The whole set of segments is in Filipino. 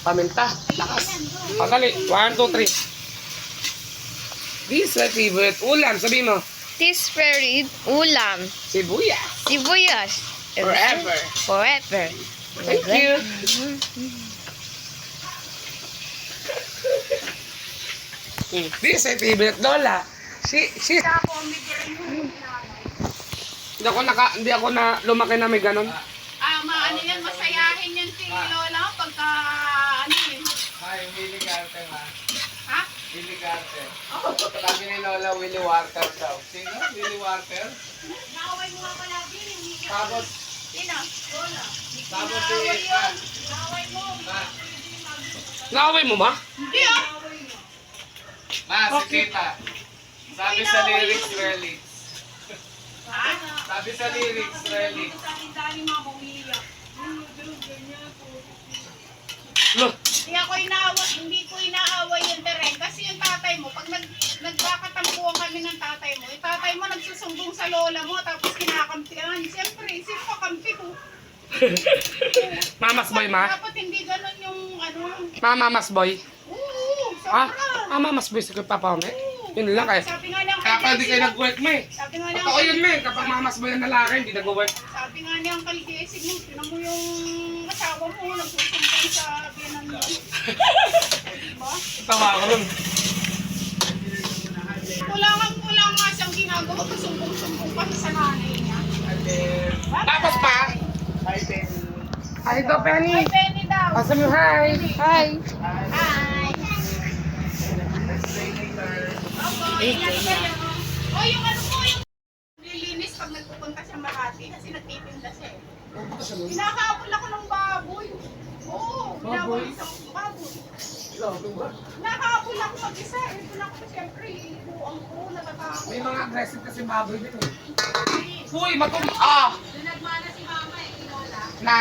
Paminta. Lakas. Pagkali. 1, 2, 3. This is my favorite ulam. Sabi mo. This favorite ulam. Sibuyas. Sibuyas. Forever. Forever. Thank you. This is my favorite lola. She. Hindi ako na lumaki na may ganon. Ano yan, masayahin yan si Lola pagka, ano yun. Ay, Willie Carter ha? Ha? Willie Carter. Sabi ni Lola, Willie Walker daw. Sino? Willie Walker? Naaway mo nga palagi. Tapos, Sino? Lola. tapos si Naaway yun. Naaway mo. Naaway mo ba? Hindi ah. Ma, si Tita. Sabi sa lyrics, relics. Ha? Sabi sa lyrics, relics. Dali mga bumiyak. Lo. Hindi ko inaaway yung direct. Kasi yung tatay mo, pag nagkakatampuan kami ng tatay mo, yung tatay mo nagsusumbong sa lola mo, tapos kinakampihan. Siyempre, sino kakampi ko? Mamas boy, ma? Dapat hindi ganun yung ano. Mamas boy. Oo, Ah, sobra. mamas boy sa papa mo eh. Yun lang kayo. Sabi nga lang Kaya pala di kayo nag-work mo eh. Sabi nga lang Totoo yun me. Kapag mamas boy ang lalaki, hindi nag-work. Sabi nga niya ang kaligesig mo, tinan mo yung asawa mo, nagsusumbong sa biyanan mo. Diba? Tawa ko nun. Kulangan nga siyang ginagawa, kasumbong-sumbong pa sa nanay niya. Tapos pa. Hi, Penny. Ay, ito, Penny. Ay, Penny daw. Asa mo, hi. Hi. Hi. Let's play later. Opo, ingat kayo. O, yung ano mo, yung lilinis pag nagpupunta siya Makati kasi nagtitinda siya eh. Kinakaapol ako ng baboy. Oo, binawalis ako ng baboy. Nakakaapol ako mag-isa. Ito na ako siyempre, ibuang ko, natatakot. May mga aggressive kasi baboy din eh. Uy, Ah! Nagmana si mama eh, Lola. Na.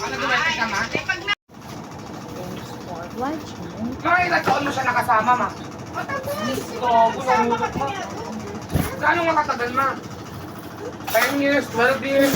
Ano dumating ka, ma? Eh, pag na... Mga ilang taon mo siya nakasama, ma? Matagal, Oo, kasama bulang-bulang kami pa. niya. Gano'ng makatagal, ma? 10 years, 12 years.